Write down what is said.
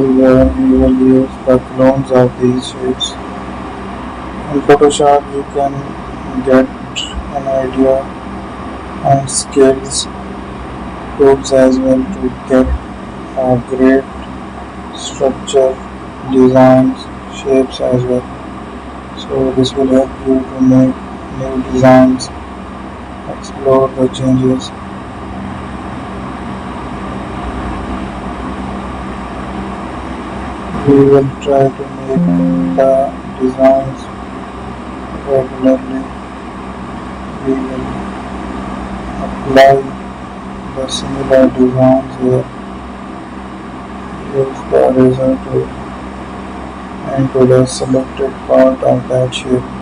where you will use the clones of these shapes. In Photoshop, you can get an idea and scales tools as well to get a great structure, designs, shapes as well. So this will help you to make new designs, explore the changes. We will try to make the designs regularly. We will apply the similar designs here. Use the eraser tool into the selected part of that shape.